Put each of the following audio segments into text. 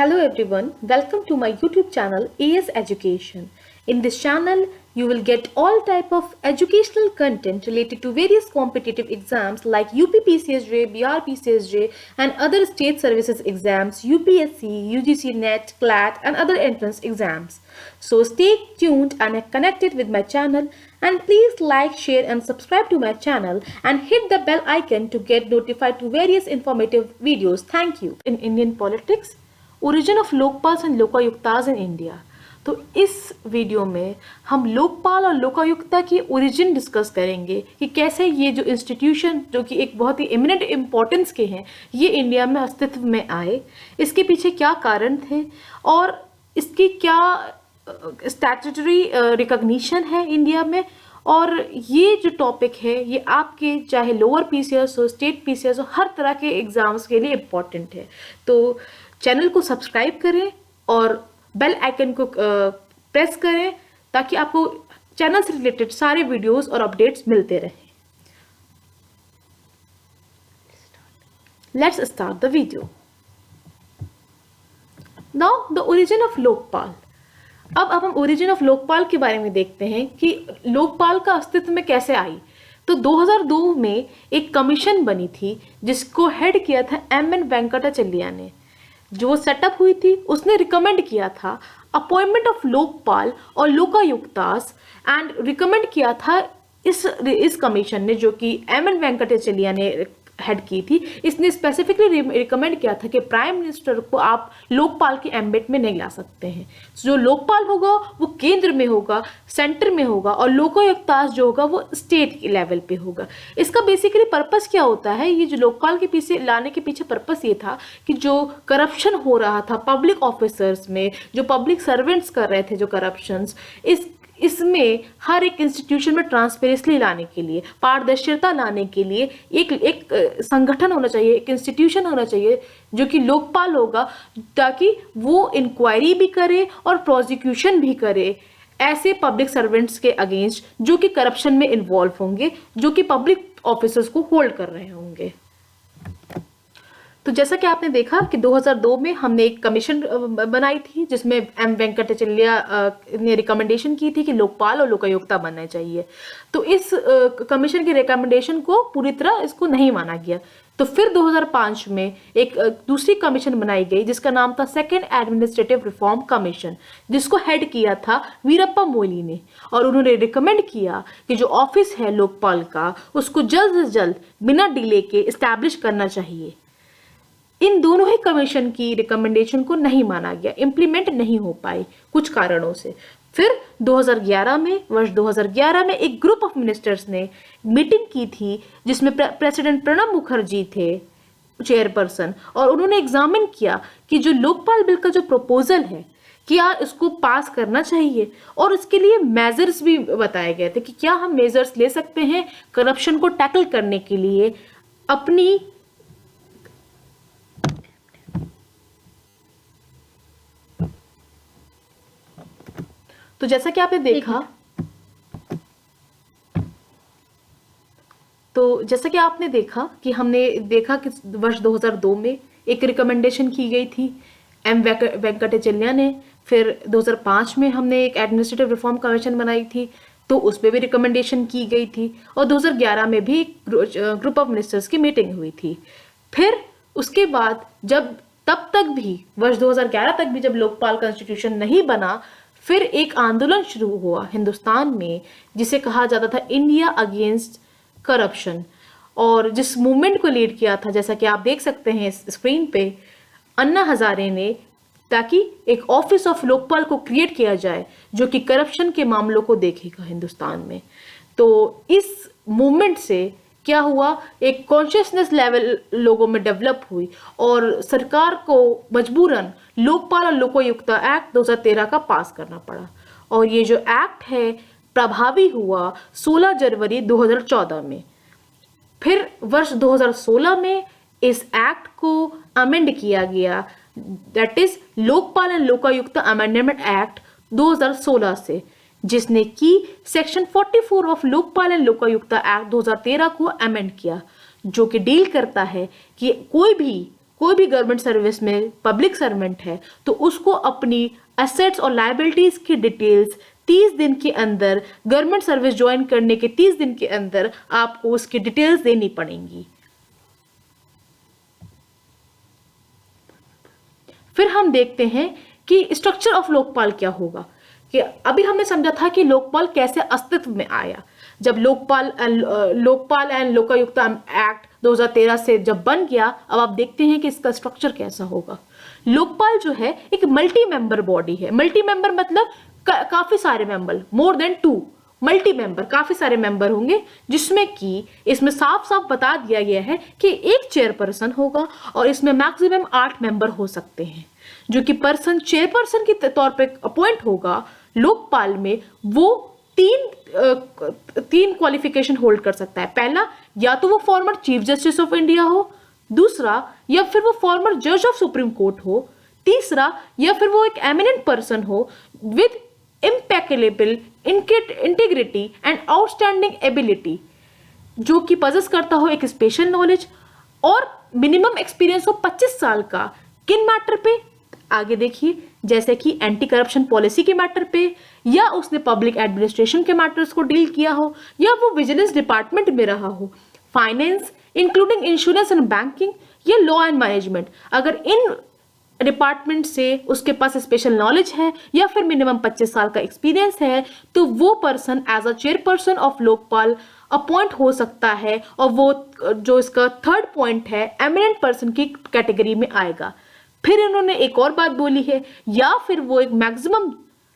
Hello everyone, welcome to my YouTube channel AS Education. In this channel, you will get all type of educational content related to various competitive exams like UPPCSJ, BRPCSJ and other state services exams, UPSC, UGC NET, CLAT and other entrance exams. So stay tuned and connected with my channel, and please like, share and subscribe to my channel and hit the bell icon to get notified to various informative videos. Thank you. In Indian politics, origin of Lokpal and Lokayuktas in India. तो इस video में हम लोकपाल और लोकायुक्ता की origin discuss करेंगे कि कैसे ये जो इंस्टीट्यूशन जो कि एक बहुत ही इमिनेंट इम्पोर्टेंस के हैं ये इंडिया में अस्तित्व में आए, इसके पीछे क्या कारण थे और इसकी क्या स्टैट्यूटरी रिकॉग्निशन है इंडिया में। और ये जो टॉपिक है ये आपके चाहे लोअर पीसीएस हो, स्टेट पीसीएस हो, हर तरह के एग्जाम्स के लिए इम्पॉर्टेंट है। तो चैनल को सब्सक्राइब करें और बेल आइकन को प्रेस करें ताकि आपको चैनल से रिलेटेड सारे वीडियोस और अपडेट्स मिलते रहें। Let's start the video. Now the origin of Lokpal. अब हम ओरिजिन ऑफ लोकपाल के बारे में देखते हैं कि लोकपाल का अस्तित्व में कैसे आई। तो 2002 में एक कमीशन बनी थी जिसको हेड किया था एम.एन. वेंकटाचलैया ने। जो सेटअप हुई थी उसने रिकमेंड किया था अपॉइंटमेंट ऑफ लोकपाल और लोकायुक्तास एंड रिकमेंड किया था इस कमीशन ने, जो कि एम.एन. वेंकटाचलैया ने हेड की थी। इसने स्पेसिफिकली रिकमेंड किया था कि प्राइम मिनिस्टर को आप लोकपाल के एम्बिट में नहीं ला सकते हैं। जो लोकपाल होगा वो केंद्र में होगा, सेंटर में होगा, और लोकायुक्तास जो होगा वो स्टेट लेवल पे होगा। इसका बेसिकली पर्पस क्या होता है, ये जो लोकपाल के पीछे लाने के पीछे पर्पस ये था कि जो करप्शन हो रहा था पब्लिक ऑफिसर्स में, जो पब्लिक सर्वेंट्स कर रहे थे जो करप्शंस, इसमें हर एक इंस्टीट्यूशन में ट्रांसपेरेंसी लाने के लिए, पारदर्शिता लाने के लिए एक संगठन होना चाहिए, एक इंस्टीट्यूशन होना चाहिए जो कि लोकपाल होगा, ताकि वो इंक्वायरी भी करे और प्रोसिक्यूशन भी करे ऐसे पब्लिक सर्वेंट्स के अगेंस्ट जो कि करप्शन में इन्वॉल्व होंगे, जो कि पब्लिक ऑफिसर्स को होल्ड कर रहे होंगे। तो जैसा कि आपने देखा कि 2002 में हमने एक कमीशन बनाई थी जिसमें एम वेंकटाचलैया ने रिकमेंडेशन की थी कि लोकपाल और लोकायुक्ता बनना चाहिए। तो इस कमीशन की रिकमेंडेशन को पूरी तरह इसको नहीं माना गया। तो फिर 2005 में एक दूसरी कमीशन बनाई गई जिसका नाम था सेकेंड एडमिनिस्ट्रेटिव रिफॉर्म कमीशन, जिसको हेड किया था वीरप्पा मोइली ने। और उन्होंने रिकमेंड किया कि जो ऑफिस है लोकपाल का उसको जल्द से जल्द बिना डिले के इस्टेब्लिश करना चाहिए। इन दोनों ही कमीशन की रिकमेंडेशन को नहीं माना गया, इम्प्लीमेंट नहीं हो पाई कुछ कारणों से। फिर 2011 में, वर्ष 2011 में एक ग्रुप ऑफ मिनिस्टर्स ने मीटिंग की थी जिसमें प्रेसिडेंट प्रणब मुखर्जी थे चेयरपर्सन, और उन्होंने एग्जामिन किया कि जो लोकपाल बिल का जो प्रपोजल है क्या इसको पास करना चाहिए, और इसके लिए मेजर्स भी बताए गए थे कि क्या हम मेजर्स ले सकते हैं करप्शन को टैकल करने के लिए अपनी तो जैसा कि आपने देखा कि हमने देखा कि वर्ष 2002 में एक रिकमेंडेशन की गई थी एम वेंकटाचलैया ने। फिर 2005 में हमने एक एडमिनिस्ट्रेटिव रिफॉर्म कमीशन बनाई थी, तो उसमें भी रिकमेंडेशन की गई थी। और 2011 में भी एक ग्रुप ऑफ मिनिस्टर्स की मीटिंग हुई थी। फिर उसके बाद तब तक भी वर्ष 2011 तक भी जब लोकपाल का इंस्टीट्यूशन नहीं बना, फिर एक आंदोलन शुरू हुआ हिंदुस्तान में जिसे कहा जाता था इंडिया अगेंस्ट करप्शन, और जिस मूवमेंट को लीड किया था, जैसा कि आप देख सकते हैं स्क्रीन पे, अन्ना हजारे ने, ताकि एक ऑफिस ऑफ लोकपाल को क्रिएट किया जाए जो कि करप्शन के मामलों को देखेगा हिंदुस्तान में। तो इस मूवमेंट से क्या हुआ, एक कॉन्शियसनेस लेवल लोगों में डेवलप हुई और सरकार को मजबूरन लोकपाल और लोकायुक्ता एक्ट 2013 का पास करना पड़ा। और ये जो एक्ट है प्रभावी हुआ 16 जनवरी 2014 में। फिर वर्ष 2016 में इस एक्ट को अमेंड किया गया, that is Lokpal and Lokayukta amendment act 2016 से, जिसने की section 44 of Lokpal and Lokayukta act 2013 को अमेंड किया, जो कि डील करता है कि कोई भी गवर्नमेंट सर्विस में पब्लिक सर्वेंट है तो उसको अपनी एसेट्स और लायबिलिटीज की डिटेल्स 30 दिन के अंदर, गवर्नमेंट सर्विस ज्वाइन करने के 30 दिन के अंदर आपको उसकी डिटेल्स देनी पड़ेंगी। फिर हम देखते हैं कि स्ट्रक्चर ऑफ लोकपाल क्या होगा। कि अभी हमने समझा था कि लोकपाल कैसे अस्तित्व में आया। जब लोकपाल एंड लोकायुक्ता एक्ट 2013 से जब बन गया, अब आप देखते हैं कि इसका स्ट्रक्चर कैसा होगा। लोकपाल जो है एक मल्टी मेंबर बॉडी है। मल्टी मेंबर मतलब काफी सारे member, more than 2 multi member, काफी सारे मेंबर होंगे, जिसमें कि इसमें साफ साफ बता दिया गया है कि एक चेयरपर्सन होगा और इसमें मैक्सिमम 8 मेंबर हो सकते हैं। जो कि पर्सन चेयरपर्सन के तौर पे अपॉइंट होगा लोकपाल में, वो तीन क्वालिफिकेशन होल्ड कर सकता है। पहला, या तो वो former chief justice of India हो, दूसरा या फिर वो फॉर्मर जज ऑफ सुप्रीम कोर्ट हो, तीसरा या फिर वो एक एमिनेंट पर्सन हो with impeccable integrity and outstanding ability, जो कि पजेस करता हो एक स्पेशल नॉलेज और मिनिमम एक्सपीरियंस हो 25 साल का। किन मैटर पे? आगे देखिए, जैसे कि एंटी करप्शन पॉलिसी के मैटर पे, या उसने पब्लिक एडमिनिस्ट्रेशन के मैटर्स को डील किया हो, या वो विजिलेंस डिपार्टमेंट में रहा हो, finance including insurance and banking, या लॉ एंड मैनेजमेंट। अगर इन डिपार्टमेंट से उसके पास स्पेशल नॉलेज है या फिर मिनिमम 25 साल का एक्सपीरियंस है, तो वो person as a chairperson of Lokpal appoint हो सकता है। और वो जो इसका थर्ड पॉइंट है, एमिनेंट पर्सन की कैटेगरी में आएगा। फिर इन्होंने एक और बात बोली है, या फिर वो एक maximum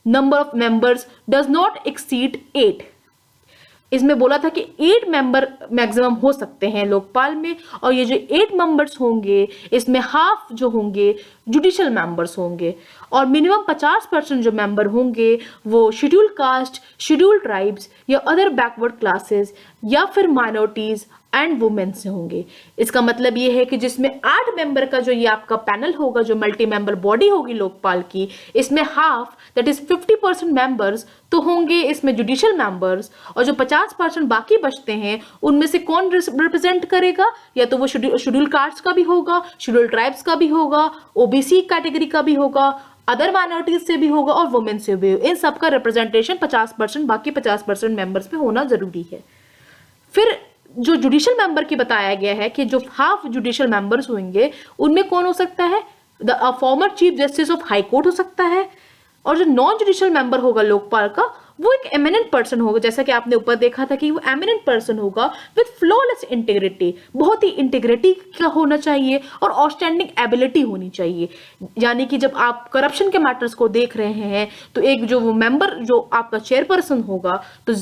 number of members does not exceed 8। इसमें बोला था कि 8 मेंबर मैक्सिमम हो सकते हैं लोकपाल में, और ये जो 8 मेंबर्स होंगे इसमें हाफ जो होंगे जुडिशियल मेंबर्स होंगे, और मिनिमम 50% जो मेंबर होंगे वो शेड्यूल कास्ट, शेड्यूल ट्राइब्स या अदर बैकवर्ड क्लासेस या फिर माइनॉरिटीज एंड वुमेन से होंगे। इसका मतलब ये है कि जिसमें 8 मेंबर का जो ये आपका पैनल होगा, जो मल्टी मेंबर बॉडी होगी लोकपाल की, इसमें हाफ दैट इज 50% मेंबर्स तो होंगे इसमें जुडिशियल मेंबर्स, और जो 50% बाकी बचते हैं उनमें से कौन रिप्रेजेंट करेगा? या तो वो शेड्यूल कास्ट का भी होगा, शेड्यूल ट्राइब्स का भी होगा, ओबीसी कैटेगरी का भी होगा, अदर माइनॉरिटीज से भी होगा और वुमेन से भी। इन सबका रिप्रेजेंटेशन 50%, बाकी 50% मेंबर्स में होना जरूरी है। फिर जो जुडिशियल मेंबर की बताया गया है कि जो हाफ जुडिशियल मेंबर्स होंगे उनमें कौन हो सकता है? The former chief justice of high court हो सकता है, और जो नॉन जुडिशियल मेंबर होगा लोकपाल का वो एक एमिनेंट पर्सन होगा। जैसा कि आपने ऊपर देखा था कि वो एमिनेंट पर्सन होगा विद फ्लॉलेस इंटीग्रिटी, बहुत ही इंटीग्रिटी का होना चाहिए और आउटस्टैंडिंग एबिलिटी होनी चाहिए। यानी कि जब आप करप्शन के मैटर्स को देख रहे हैं तो एक जो वो मेंबर जो आपका चेयरपर्सन होगा, तो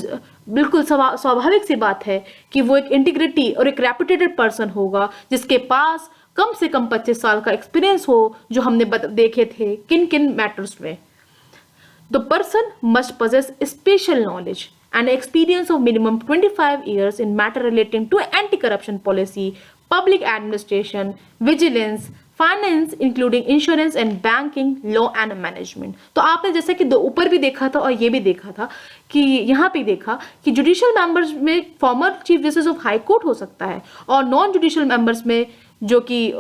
बिल्कुल स्वाभाविक सी बात है कि वो एक इंटीग्रिटी और एक रेपुटेटेड पर्सन होगा जिसके पास कम से कम 25 साल का एक्सपीरियंस हो, जो हमने देखे थे किन किन मैटर्स में। The person must possess special knowledge and experience of minimum 25 years in matter relating to anti-corruption policy, public administration, vigilance, finance including insurance and banking, law and management. तो आपने जैसे कि ऊपर भी देखा था और ये भी देखा था कि यहाँ पे देखा कि जुडिशियल मेंबर्स में former chief justice of high court हो सकता है, और नॉन जुडिशियल मेंबर्स में जो कि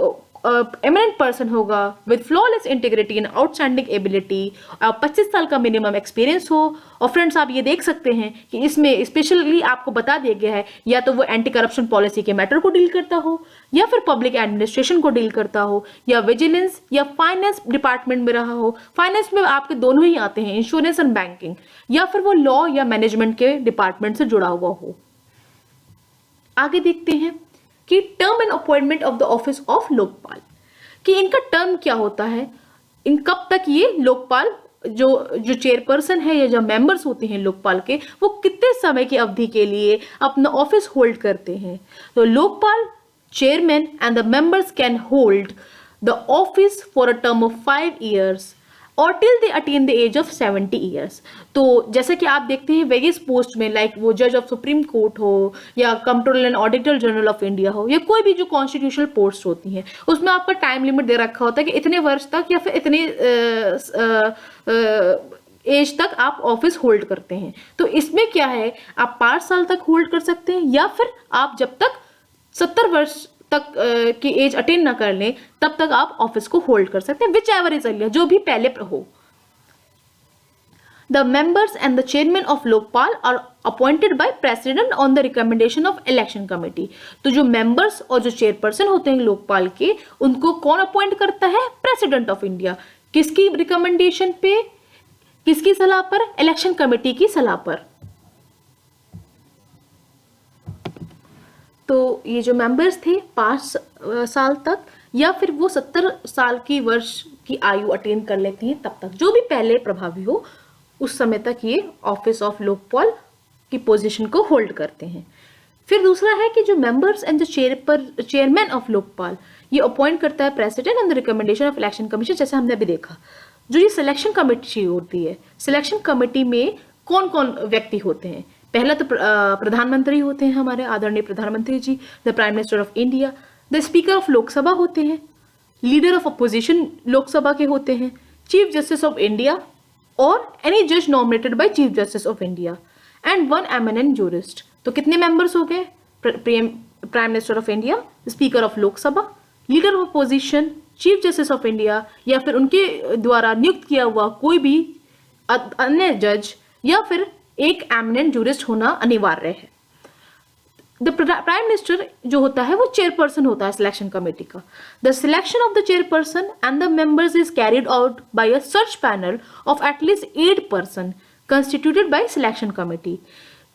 एमिनेंट पर्सन होगा with flawless integrity and outstanding ability, 25 साल का मिनिमम एक्सपीरियंस हो। और फ्रेंड्स आप ये देख सकते हैं कि इसमें स्पेशली आपको बता दिया गया है, या तो वो एंटी करप्शन पॉलिसी के मैटर को डील करता हो, या फिर पब्लिक एडमिनिस्ट्रेशन को डील करता हो, या विजिलेंस या फाइनेंस डिपार्टमेंट में रहा हो। फाइनेंस में आपके दोनों ही आते हैं, इंश्योरेंस एंड बैंकिंग, या फिर वो लॉ या मैनेजमेंट के डिपार्टमेंट से जुड़ा हुआ हो। आगे देखते हैं कि term and appointment of the office of Lokpal, कि इनका टर्म क्या होता है, इन कब तक ये लोकपाल जो चेयरपर्सन है या जो मेंबर्स होते हैं लोकपाल के, वो कितने समय की अवधि के लिए अपना ऑफिस होल्ड करते हैं। तो Lokpal chairman and the members can hold the office for a term of 5 years और till they attain the age of 70 years। तो जैसे कि आप देखते हैं वेरियस पोस्ट में, लाइक वो जज ऑफ सुप्रीम कोर्ट हो, या controller and auditor general of India हो, या कोई भी जो कॉन्स्टिट्यूशनल पोस्ट होती हैं, उसमें आपका टाइम लिमिट दे रखा होता है कि इतने वर्ष तक या फिर इतने एज तक आप ऑफिस होल्ड करते हैं। तो इसमें क्या है, आप 5 साल तक होल्ड कर सकते हैं, या फिर आप जब तक 70 वर्ष तक की एज अटेन ना कर लें तब तक आप ऑफिस को होल्ड कर सकते हैं, विच एवर इज अर्लियर, जो भी पहले हो। The members and the chairman of Lokpal are appointed by president on the recommendation of election committee। तो जो members और जो chairperson होते हैं लोकपाल के, उनको कौन अपॉइंट करता है? President of India. किसकी रिकमेंडेशन पे, किसकी सलाह पर? इलेक्शन कमेटी की सलाह पर। तो ये जो मेंबर्स थे 5 साल तक, या फिर वो 70 साल की वर्ष की आयु अटेन कर लेती हैं तब तक, जो भी पहले प्रभावी हो उस समय तक ये ऑफिस ऑफ लोकपाल की पोजीशन को होल्ड करते हैं। फिर दूसरा है कि जो मेंबर्स एंड जो चेयरमैन ऑफ लोकपाल, ये अपॉइंट करता है president on the recommendation of election commission. जैसे हमने अभी देखा, जो ये सिलेक्शन कमेटी होती है, सिलेक्शन कमेटी में कौन कौन व्यक्ति होते हैं? पहला तो प्रधानमंत्री होते हैं, हमारे आदरणीय प्रधानमंत्री जी, the prime minister of India, the speaker of Lok Sabha होते हैं, लीडर ऑफ अपोजिशन लोकसभा के होते हैं, चीफ जस्टिस ऑफ इंडिया और एनी जज nominated by chief justice of India and 1 eminent jurist. तो कितने मेंबर्स हो गए? Prime minister of India, speaker of Lok Sabha, leader of opposition, chief justice of India, या फिर उनके द्वारा नियुक्त किया हुआ कोई भी अन्य जज, या फिर एक एमिनेंट जूरिस्ट होना अनिवार्य है। द प्राइम मिनिस्टर जो होता है वो चेयरपर्सन होता है सिलेक्शन कमेटी का। The selection of the chairperson and the members is carried out by a search panel of at least 8 person constituted by selection committee.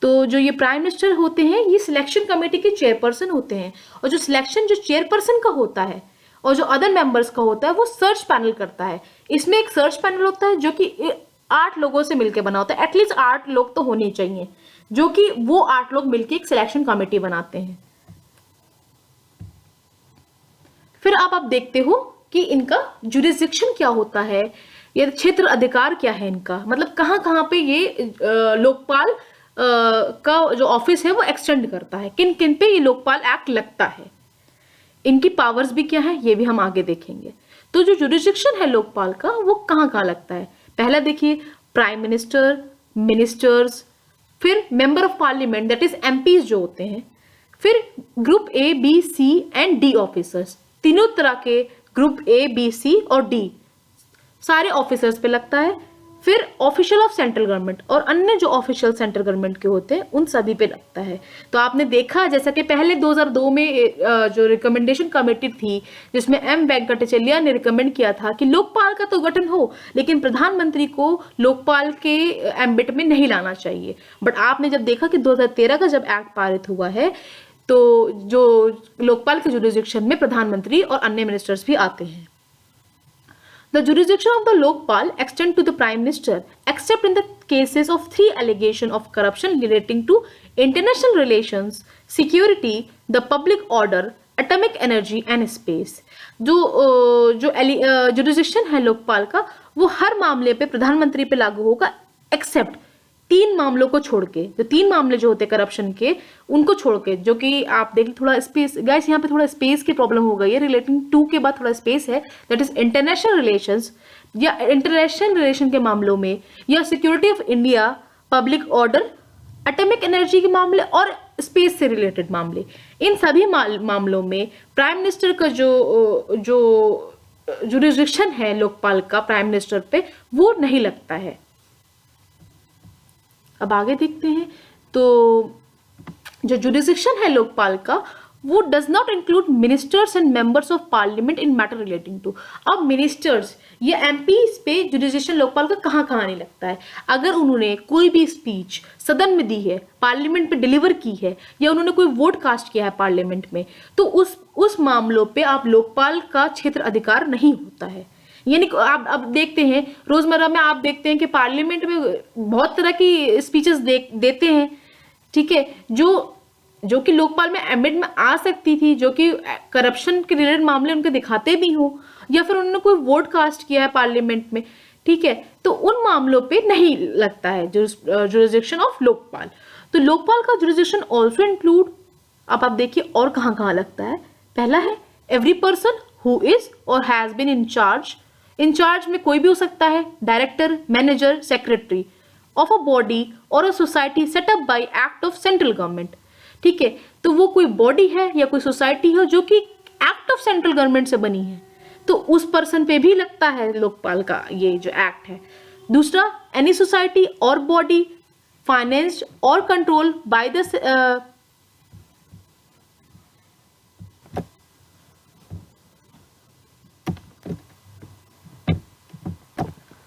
तो जो ये प्राइम मिनिस्टर होते हैं ये सिलेक्शन कमेटी के चेयरपर्सन होते हैं, और जो सिलेक्शन जो चेयरपर्सन का होता है और जो अदर मेंबर्स का होता है वो सर्च पैनल करता है। इसमें एक सर्च पैनल होता है जो कि 8 लोगों से मिलकर बना होता है, एटलीस्ट 8 लोग तो होने चाहिए, जो कि वो 8 लोग मिलकर एक सिलेक्शन कमेटी बनाते हैं। फिर आप देखते हो कि इनका जुरिस्डिक्शन क्या होता है, ये क्षेत्र अधिकार क्या है इनका, मतलब कहां कहां पे ये लोकपाल का जो ऑफिस है वो एक्सटेंड करता है, किन किन पे ये लोकपाल एक्ट लगता है, इनकी पावर्स भी क्या है ये भी हम आगे देखेंगे। तो जो जुरिस्डिक्शन है लोकपाल का वो कहां कहां लगता है? पहला देखिए, प्राइम मिनिस्टर, मिनिस्टर्स, फिर member of parliament that is MPs जो होते हैं, फिर group A B C and D officers, तीनों तरह के ग्रुप ए बी सी और डी सारे ऑफिसर्स पे लगता है। फिर ऑफिशियल ऑफ सेंट्रल गवर्नमेंट और अन्य जो ऑफिशियल सेंट्रल गवर्नमेंट के होते हैं उन सभी पे लगता है। तो आपने देखा जैसा कि पहले 2002 में जो रिकमेंडेशन कमेटी थी जिसमें एम वेंकटचलिया ने रिकमेंड किया था कि लोकपाल का तो गठन हो लेकिन प्रधानमंत्री को लोकपाल के एम्बिट में नहीं लाना चाहिए, बट आपने जब देखा कि 2013 का जब एक्ट पारित हुआ है तो जो लोकपाल के जुरिस्डिक्शन में प्रधानमंत्री और अन्य मिनिस्टर्स भी आते हैं। The jurisdiction of the Lokpal extend to the Prime Minister except in the cases of 3 allegations of corruption relating to international relations, security, the public order, atomic energy and space। जो jurisdiction है लोकपाल का वो हर मामले पे प्रधानमंत्री पे लागू होगा एक्सेप्ट 3 मामलों को छोड़ के, जो 3 मामले जो होते हैं करप्शन के उनको छोड़ के, जो कि आप देख थोड़ा स्पेस गाइस यहाँ पे थोड़ा स्पेस की प्रॉब्लम हो गई है, रिलेटिंग टू के बाद थोड़ा स्पेस है, दैट इज इंटरनेशनल रिलेशंस या इंटरनेशनल रिलेशन के मामलों में, या security of India, public order, atomic energy के मामले और स्पेस से रिलेटेड मामले, इन सभी मामलों में प्राइम मिनिस्टर का जो जुरिस्डिक्शन है लोकपाल का प्राइम मिनिस्टर पे वो नहीं लगता है। अब आगे देखते हैं, तो जो जुरिस्डिक्शन है लोकपाल का वो does not include ministers and members of parliament in matter relating to. अब मिनिस्टर्स या एमपीज पे जुरिस्डिक्शन लोकपाल का कहाँ कहाँ नहीं लगता है? अगर उन्होंने कोई भी स्पीच सदन में दी है, पार्लियामेंट पे डिलीवर की है, या उन्होंने कोई वोट कास्ट किया है पार्लियामेंट में, तो उस मामलों पे आप लोकपाल का क्षेत्र अधिकार नहीं होता है। यानी आप अब देखते हैं रोजमर्रा में आप देखते हैं कि पार्लियामेंट में बहुत तरह की स्पीचेस देते हैं, ठीक है, जो कि लोकपाल में एम्बिट में आ सकती थी, जो कि करप्शन के रिलेटेड मामले उनके दिखाते भी हो, या फिर उन्होंने कोई वोट कास्ट किया है पार्लियामेंट में, ठीक है, तो उन मामलों पे नहीं लगता है जुरिस्डिक्शन ऑफ लोकपाल। तो लोकपाल का जुरिस्डिक्शन ऑल्सो इंक्लूड, अब आप देखिए और कहाँ कहाँ लगता है। पहला है एवरी पर्सन हु इज और हैज बीन इंचार्ज में कोई भी हो सकता है, director, manager, secretary of a body और a society set up by act of central government. ठीक है, तो वो कोई बॉडी है या कोई सोसाइटी है जो कि एक्ट ऑफ सेंट्रल गवर्नमेंट से बनी है, तो उस पर्सन पे भी लगता है लोकपाल का ये जो एक्ट है। दूसरा, एनी सोसाइटी और बॉडी फाइनेंस्ड और कंट्रोल बाय द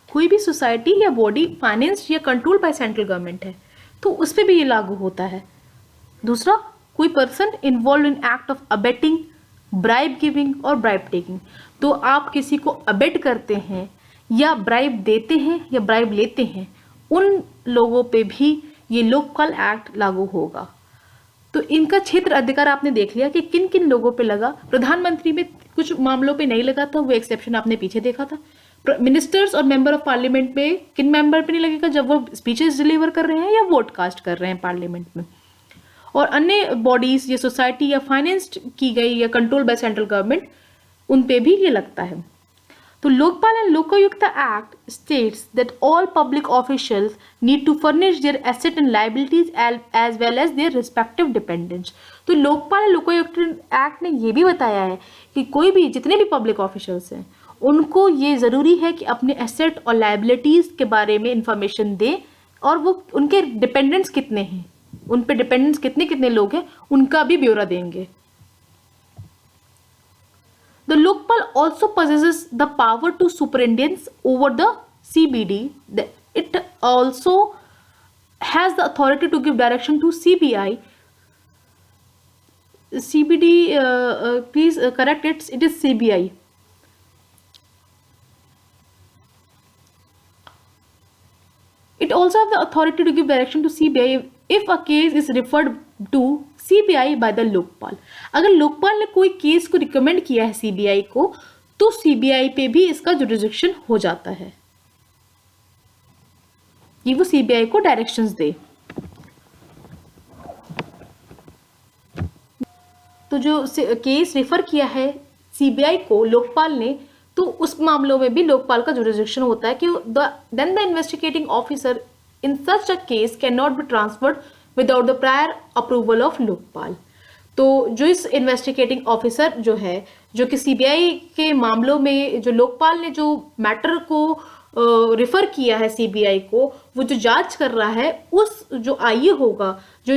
कोई भी सोसाइटी या बॉडी फाइनेंस्ड या कंट्रोल बाय सेंट्रल गवर्नमेंट है तो उस पर भी ये लागू होता है। दूसरा, कोई person involve in act of abetting, bribe giving और ब्राइब टेकिंग, तो आप किसी को अबेट करते हैं या ब्राइब देते हैं या ब्राइब लेते हैं, उन लोगों पे भी ये लोकपाल एक्ट लागू होगा। तो इनका क्षेत्र अधिकार आपने देख लिया कि किन किन लोगों पे लगा। प्रधानमंत्री में कुछ मामलों पे नहीं लगा था, वो एक्सेप्शन आपने पीछे देखा था। मिनिस्टर्स और मेंबर ऑफ पार्लियामेंट पे किन मेंबर पे नहीं लगेगा, जब वो स्पीचेस डिलीवर कर रहे हैं या वोट कास्ट कर रहे हैं पार्लियामेंट में। और अन्य बॉडीज या सोसाइटी या फाइनेंस्ड की गई या कंट्रोल बाय सेंट्रल गवर्नमेंट, उन पे भी ये लगता है। तो Lokpal and Lokayukta act states that all public officials need to furnish their asset and liabilities as well as their respective dependents. तो लोकपाल एंड लोकायुक्ता एक्ट ने ये भी बताया है कि कोई भी, जितने भी पब्लिक ऑफिशियल्स हैं, उनको ये ज़रूरी है कि अपने एसेट और लायबिलिटीज़ के बारे में इंफॉर्मेशन दें, और वो उनके डिपेंडेंट्स कितने हैं, उन पे डिपेंडेंट्स कितने कितने लोग हैं, उनका भी ब्यौरा देंगे। The Lokpal also possesses the power to superintend over the CBD. It also has the authority to give direction to CBI. CBD, please correct it. It is CBI. It also has the authority to give direction to CBI if a case is referred to CBI by the Lokpal. अगर लोकपाल ने कोई case को recommend किया है CBI को, तो CBI पे भी इसका जुरिडिक्शन हो जाता है कि वो CBI को डायरेक्शंस दे। तो जो केस रेफर किया है CBI को लोकपाल ने, तो उस मामलों में भी लोकपाल का जुरिडिक्शन होता है कि then the investigating officer in such a case can not be transferred without the prior approval of Lokpal. तो जो इस इन्वेस्टिगेटिंग ऑफिसर जो है, जो कि CBI के मामलों में जो लोकपाल ने जो मैटर को रेफर किया है CBI को, वो जो जांच कर रहा है, उस जो IE होगा, जो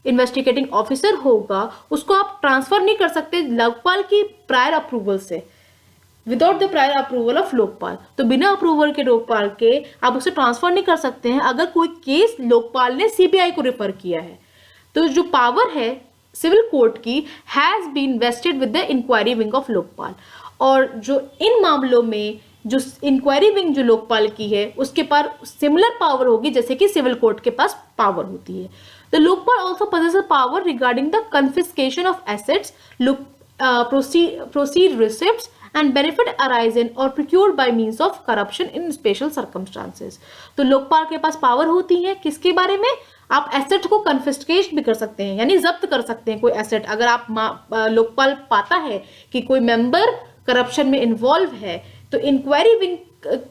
इन्वेस्टिगेटिंग ऑफिसर होगा, उसको आप ट्रांसफर नहीं कर सकते लोकपाल की प्रायर अप्रूवल से, without the prior approval of Lokpal. तो बिना अप्रूवल के लोकपाल के आप उसे ट्रांसफर नहीं कर सकते हैं अगर कोई केस लोकपाल ने CBI को रेफर किया है। तो जो पावर है सिविल कोर्ट की has been vested with the inquiry wing of Lokpal, और जो इन मामलों में जो इंक्वायरी विंग जो लोकपाल की है, उसके पास सिमिलर पावर होगी जैसे कि सिविल कोर्ट के पास पावर होती है। The Lokpal also possesses power regarding the confiscation of assets, proceed receipts and benefit arising or procured by means of corruption in special circumstances। तो लोकपाल के पास पावर होती है किसके बारे में, आप एसेट को कन्फिस्केट भी कर सकते हैं, यानी जब्त कर सकते हैं कोई एसेट। अगर आप लोकपाल पाता है कि कोई मेंबर करप्शन में इन्वॉल्व है, तो इंक्वायरी विंग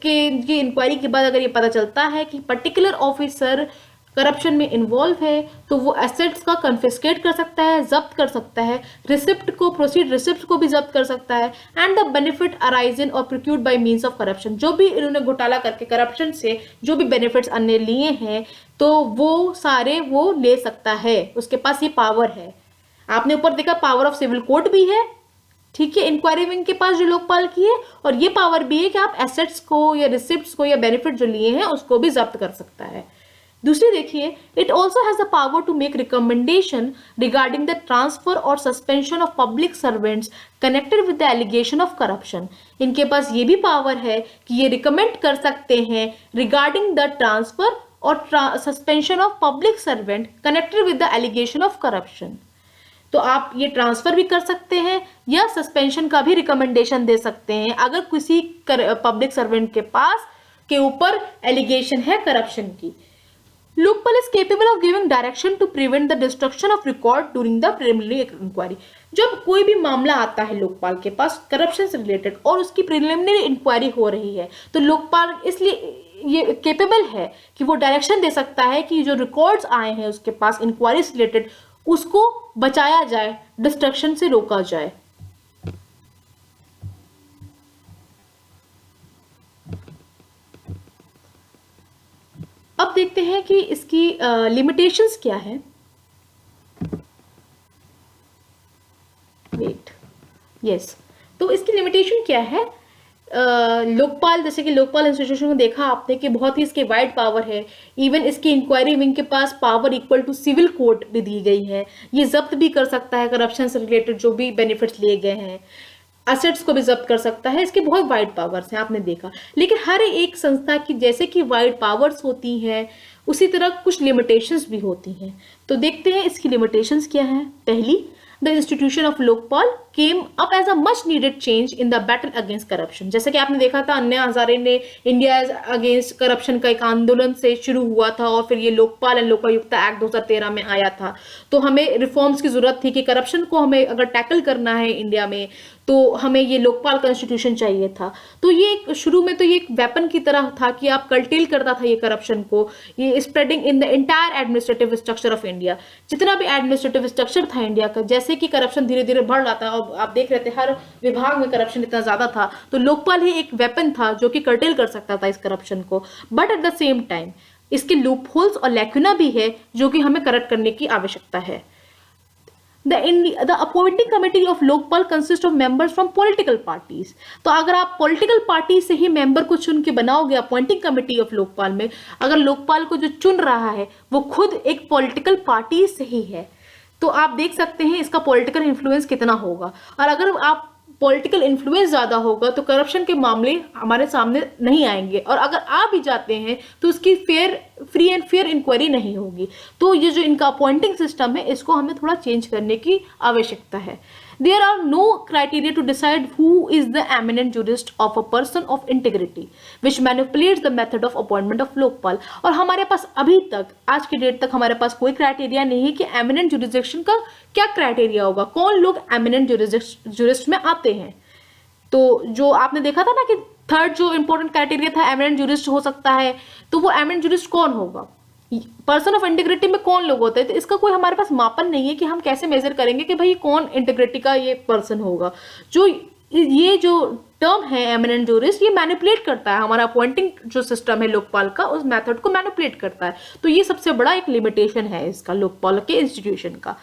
के इंक्वायरी के बाद अगर ये पता चलता है कि पर्टिकुलर ऑफिसर करप्शन में इन्वॉल्व है, तो वो एसेट्स का कन्फिस्केट कर सकता है, जब्त कर सकता है, रिसिप्ट को, प्रोसीड रिसिप्ट को भी जब्त कर सकता है, एंड द बेनिफिट अराइजन और प्रोक्यूर्ड बाय मींस ऑफ करप्शन, जो भी इन्होंने घोटाला करके करप्शन से जो भी बेनिफिट्स अन्य लिए हैं, तो वो सारे वो ले सकता है, उसके पास ये पावर है। आपने ऊपर देखा पावर ऑफ सिविल कोर्ट भी है, ठीक है, इंक्वायरी विंग के पास जो लोकपाल की है, और ये पावर भी है कि आप एसेट्स को या रिसिप्ट्स को या बेनिफिट जो लिए हैं उसको भी जब्त कर सकता है। दूसरी देखिए, it also has the power to make recommendation regarding the transfer और suspension of public servants connected with the allegation of corruption. इनके पास ये भी पावर है कि ये रिकमेंड कर सकते हैं रिगार्डिंग द ट्रांसफर और suspension of public servant connected with the allegation of corruption. तो आप ये ट्रांसफर भी कर सकते हैं या सस्पेंशन का भी रिकमेंडेशन दे सकते हैं अगर किसी पब्लिक सर्वेंट के पास के ऊपर एलिगेशन है करप्शन की। Lokpal is capable of giving direction to prevent the destruction of record during the preliminary inquiry। जब कोई भी मामला आता है लोकपाल के पास करप्शन से रिलेटेड और उसकी प्रिलिमिनरी इंक्वायरी हो रही है, तो लोकपाल इसलिए ये केपेबल है कि वो डायरेक्शन दे सकता है कि जो रिकॉर्ड्स आए हैं उसके पास इंक्वायरी से रिलेटेड, उसको बचाया जाए, डिस्ट्रक्शन से रोका जाए। अब देखते हैं कि इसकी लिमिटेशंस क्या है। वेट, यस, तो इसकी लिमिटेशन क्या है? लोकपाल, जैसे कि लोकपाल इंस्टीट्यूशन में देखा आपने कि बहुत ही इसके वाइड पावर है। इवन इसकी इंक्वायरी विंग के पास power equal to civil court भी दी गई है। ये जब्त भी कर सकता है करप्शन से रिलेटेड जो भी बेनिफिट्स लिए गए हैं, असेट्स को भी जब्त कर सकता है। इसके बहुत वाइड पावर्स हैं, आपने देखा। लेकिन हर एक संस्था की जैसे कि वाइड पावर्स होती हैं, उसी तरह कुछ लिमिटेशंस भी होती हैं। तो देखते हैं इसकी लिमिटेशंस क्या है। पहली, the institution of Lokpal came up as a much needed change in the battle against corruption. जैसे कि आपने देखा था, अन्ना हजारे ने इंडिया अगेंस्ट करप्शन का एक आंदोलन से शुरू हुआ था और फिर ये लोकपाल एंड लोकायुक्ता एक्ट 2013 में आया था। तो हमें रिफॉर्म्स की जरूरत थी कि करप्शन को हमें अगर टैकल करना है इंडिया में, तो हमें ये लोकपाल का इंस्टीट्यूशन चाहिए था। तो ये शुरू में तो ये एक वेपन की तरह था कि आप कर्टेल करता था ये करप्शन को, ये spreading in the entire administrative structure of India. जितना भी एडमिनिस्ट्रेटिव स्ट्रक्चर था इंडिया का, जैसे कि करप्शन धीरे धीरे बढ़ रहा था, और आप देख रहे थे हर विभाग में करप्शन इतना ज्यादा था, तो लोकपाल ही एक वेपन था जो कि कर्टेल कर सकता था इस करप्शन को। But at the same time इसके लूप होल्स और लैक्यूना भी है जो कि हमें करेक्ट करने की आवश्यकता है। The appointing committee of Lokpal consists of members from political parties। तो अगर आप पॉलिटिकल पार्टी से ही मेंबर को चुन के बनाओगे अपॉइंटिंग कमेटी ऑफ लोकपाल में, अगर लोकपाल को जो चुन रहा है वो खुद एक पॉलिटिकल पार्टी से ही है, तो आप देख सकते हैं इसका पॉलिटिकल इन्फ्लुएंस कितना होगा। और अगर आप पॉलिटिकल इन्फ्लुएंस ज्यादा होगा तो करप्शन के मामले हमारे सामने नहीं आएंगे, और अगर आ भी जाते हैं तो उसकी फ्री एंड फेयर इंक्वायरी नहीं होगी। तो ये जो इनका अपॉइंटिंग सिस्टम है, इसको हमें थोड़ा चेंज करने की आवश्यकता है। There are no criteria to decide who is the eminent jurist of a person of integrity, which manipulates the method of appointment of Lokpal. और हमारे पास अभी तक, आज की डेट तक हमारे पास कोई क्राइटेरिया नहीं है कि एमिनेंट जुरिस्डिक्शन का क्या क्राइटेरिया होगा, कौन लोग एमिनेंट जुरिस्ट में आते हैं। तो जो आपने देखा था ना कि थर्ड जो इंपॉर्टेंट क्राइटेरिया था, एमिनेंट जुरिस्ट हो सकता है, तो वो एमिनेंट जुरिस्ट कौन होगा, पर्सन ऑफ इंटीग्रिटी में कौन लोग होते हैं। तो इसका कोई हमारे पास मापन नहीं है कि हम कैसे मेजर करेंगे कि भाई कौन इंटीग्रिटी का ये पर्सन होगा। जो ये जो टर्म है एमिनेंट जूरिस्ट, ये मैनिपुलेट करता है हमारा अपॉइंटिंग जो सिस्टम है लोकपाल का, उस मेथड को मैनिपुलेट करता है। तो ये सबसे बड़ा एक लिमिटेशन है इसका, लोकपाल के इंस्टीट्यूशन का।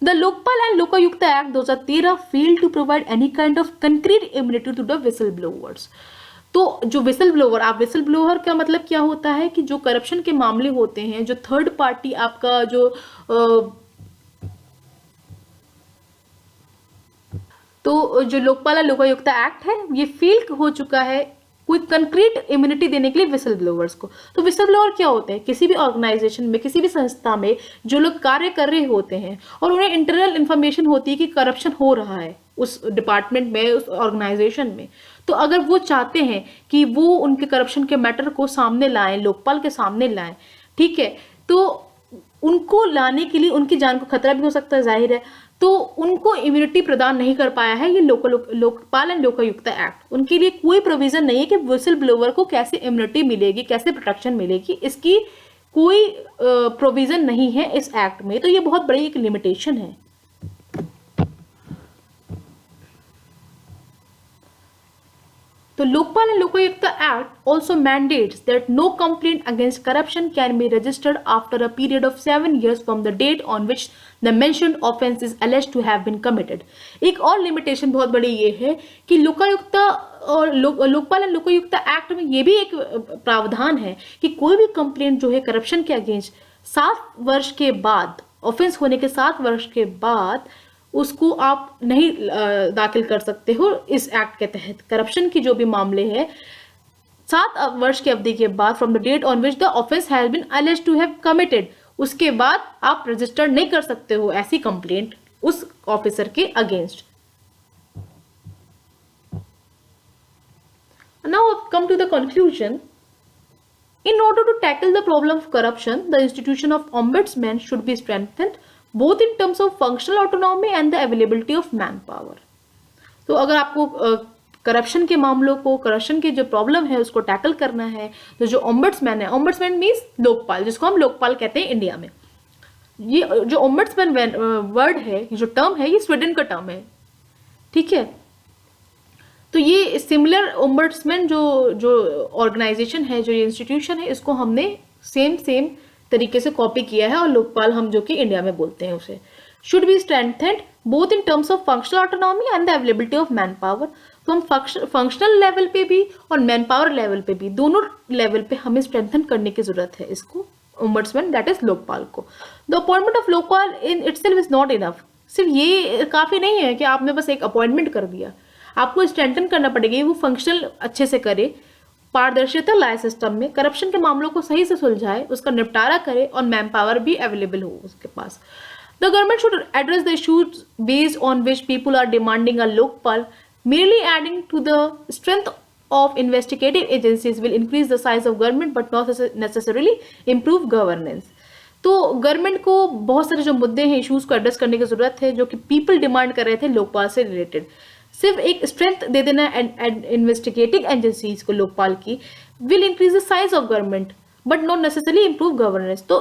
The Lokpal and Lokayukta act 2013 failed to provide any kind of concrete immunity to the whistle blowers. तो जो विसल ब्लोअर, आप विसल ब्लोअर का मतलब क्या होता है कि जो करप्शन के मामले होते हैं, जो थर्ड पार्टी आपका जो तो जो लोकपाल लोकायुक्ता एक्ट है, ये फेल हो चुका है कोई कंक्रीट इम्यूनिटी देने के लिए विसल ब्लोअर्स को। तो विसल ब्लोअर क्या होते हैं? किसी भी ऑर्गेनाइजेशन में, किसी भी संस्था में जो लोग कार्य कर रहे होते हैं और उन्हें इंटरनल इंफॉर्मेशन होती है कि करप्शन हो रहा है उस डिपार्टमेंट में, उस ऑर्गेनाइजेशन में, तो अगर वो चाहते हैं कि वो उनके करप्शन के मैटर को सामने लाएं, लोकपाल के सामने लाएं, ठीक है, तो उनको लाने के लिए उनकी जान को खतरा भी हो सकता है, जाहिर है, तो उनको इम्यूनिटी प्रदान नहीं कर पाया है ये लोकपाल एंड लोकायुक्ता एक्ट। उनके लिए कोई प्रोविजन नहीं है कि विसल ब्लोअर को कैसे इम्यूनिटी मिलेगी, कैसे प्रोटेक्शन मिलेगी, इसकी कोई प्रोविजन नहीं है इस एक्ट में। तो ये बहुत बड़ी एक लिमिटेशन है। तो Lokpal and Lokayukta act also mandates that no complaint against corruption can be registered after a period of 7 years from the date on which the mentioned offence is alleged to have been committed। एक और limitation बहुत बड़ी ये है कि लोकायुक्ता और Lokpal and Lokayukta act में ये भी एक प्रावधान है कि कोई भी कंप्लेंट जो है करप्शन के अगेंस्ट 7 वर्ष के बाद, ऑफेंस होने के 7 वर्ष के बाद उसको आप नहीं दाखिल कर सकते हो इस एक्ट के तहत। करप्शन की जो भी मामले हैं 7 वर्ष की अवधि के बाद, from the date on which the offence has been alleged to have committed, उसके बाद आप रजिस्टर नहीं कर सकते हो ऐसी कंप्लेंट उस ऑफिसर के against. Now come to the conclusion. In order to tackle the problem of corruption, the institution of ombudsman should be strengthened both in terms of functional autonomy and the availability of manpower। तो अगर आपको corruption के मामलों को, corruption की जो problem है उसको टैकल करना है, तो जो ओम्बड्समैन है, ओम्बड्समैन मीन्स लोकपाल, जिसको हम लोकपाल कहते हैं इंडिया में, ये जो ओम्बड्समैन वर्ड है, ये जो टर्म है, ये स्वीडन का टर्म है, ठीक है। तो ये सिमिलर ओम्बड्समैन जो ऑर्गेनाइजेशन है, जो ये इंस्टीट्यूशन है, इसको हमने सेम तरीके से कॉपी किया है, और लोकपाल हम जो कि इंडिया में बोलते हैं उसे। Should be strengthened both in terms of functional autonomy and the availability of man power. तो हम फंक्शनल लेवल पे भी और मैन पावर लेवल पे भी, दोनों लेवल पे हमें स्ट्रेंथन करने की जरूरत है इसको, ओम्बड्समैन दैट इज लोकपाल को। The appointment of Lokpal in itself is not enough. सिर्फ ये काफी नहीं है कि आपने बस एक अपॉइंटमेंट कर दिया, आपको स्ट्रेंथन करना पड़ेगा, वो फंक्शनल अच्छे से करे, पारदर्शिता लाए सिस्टम में, करप्शन के मामलों को सही से सुलझाए, उसका निपटारा करे, और मैन पावर भी अवेलेबल हो उसके पास। The government should address the issues based on which people are demanding a lokpal. Merely adding to the strength of investigative agencies will increase the size of government but not necessarily improve governance. तो government को बहुत सारे जो मुद्दे हैं, issues को address करने की जरूरत है, जो कि पीपल डिमांड कर रहे थे लोकपाल से रिलेटेड। सिर्फ एक स्ट्रेंथ दे देना इन्वेस्टिगेटिंग एजेंसीज को लोकपाल की will increase the size of government but not necessarily improve governance. तो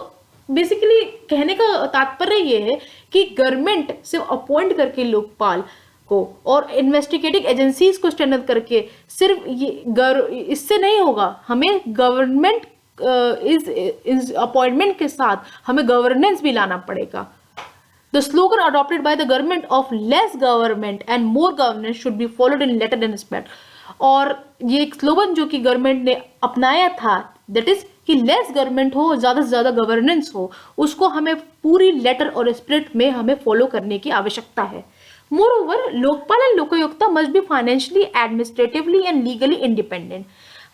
बेसिकली कहने का तात्पर्य ये है कि गवर्नमेंट सिर्फ अपॉइंट करके लोकपाल को और इन्वेस्टिगेटिंग एजेंसीज को स्ट्रेंथन करके सिर्फ ये इससे नहीं होगा, हमें गवर्नमेंट इस अपॉइंटमेंट के साथ हमें गवर्नेंस भी लाना पड़ेगा। The slogan adopted by the government of less government and more governance should be followed in letter and spirit. और ये एक स्लोगन जो कि गवर्नमेंट ने अपनाया था, दैट इज कि लेस गवर्नमेंट हो, ज्यादा से ज्यादा गवर्नेंस हो, उसको हमें पूरी लेटर और स्पिरिट में हमें फॉलो करने की आवश्यकता है। Moreover, Lokpal and Lokayukta must be financially, administratively and legally independent.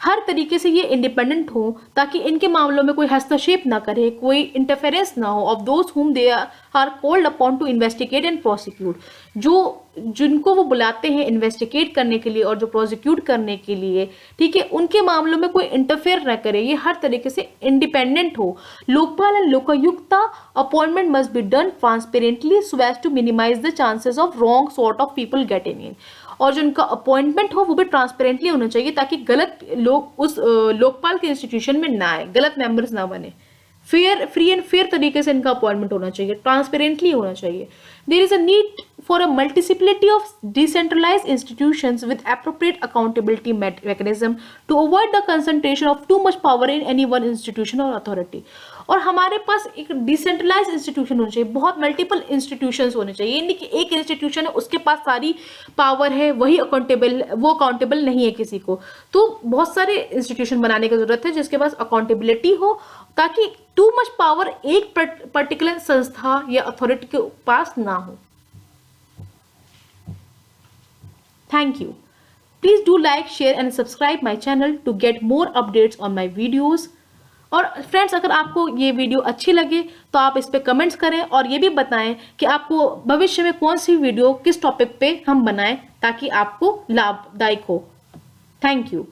हर तरीके से ये इंडिपेंडेंट हो ताकि इनके मामलों में कोई हस्तक्षेप ना करे, कोई इंटरफेरेंस ना हो of those whom they are called upon to investigate and prosecute. जिनको वो बुलाते हैं इन्वेस्टिगेट करने के लिए और जो प्रोसिक्यूट करने के लिए, ठीक है, उनके मामलों में कोई इंटरफेयर ना करे, ये हर तरीके से इंडिपेंडेंट हो। Lokpal and Lokayukta appointment must be done transparently so as to minimize the chances of wrong sort of people getting in. और जो उनका अपॉइंटमेंट हो वो भी ट्रांसपेरेंटली होना चाहिए ताकि गलत लोग उस लोकपाल के इंस्टीट्यूशन में ना आए, गलत मेंबर्स ना बने। फेयर, फ्री एंड फेयर तरीके से इनका अपॉइंटमेंट होना चाहिए, ट्रांसपेरेंटली होना चाहिए। There is a need for a multiplicity of decentralized institutions with appropriate accountability mechanism to avoid the concentration of too much power in any one institution or authority. और हमारे पास एक डिसेंट्रलाइज इंस्टीट्यूशन होना चाहिए, बहुत multiple institutions होने चाहिए, यानी कि एक इंस्टीट्यूशन है उसके पास सारी पावर है, वही अकाउंटेबल नहीं है किसी को। तो बहुत सारे इंस्टीट्यूशन बनाने की जरूरत है जिसके पास अकाउंटेबिलिटी हो, ताकि टू मच पावर एक पर्टिकुलर संस्था या अथॉरिटी के पास ना हो। Thank you. Please do like, share and subscribe my channel to get more updates on my videos. और फ्रेंड्स, अगर आपको ये वीडियो अच्छी लगे तो आप इस पे कमेंट्स करें और ये भी बताएं कि आपको भविष्य में कौन सी वीडियो किस टॉपिक पे हम बनाएं ताकि आपको लाभदायक हो। Thank you.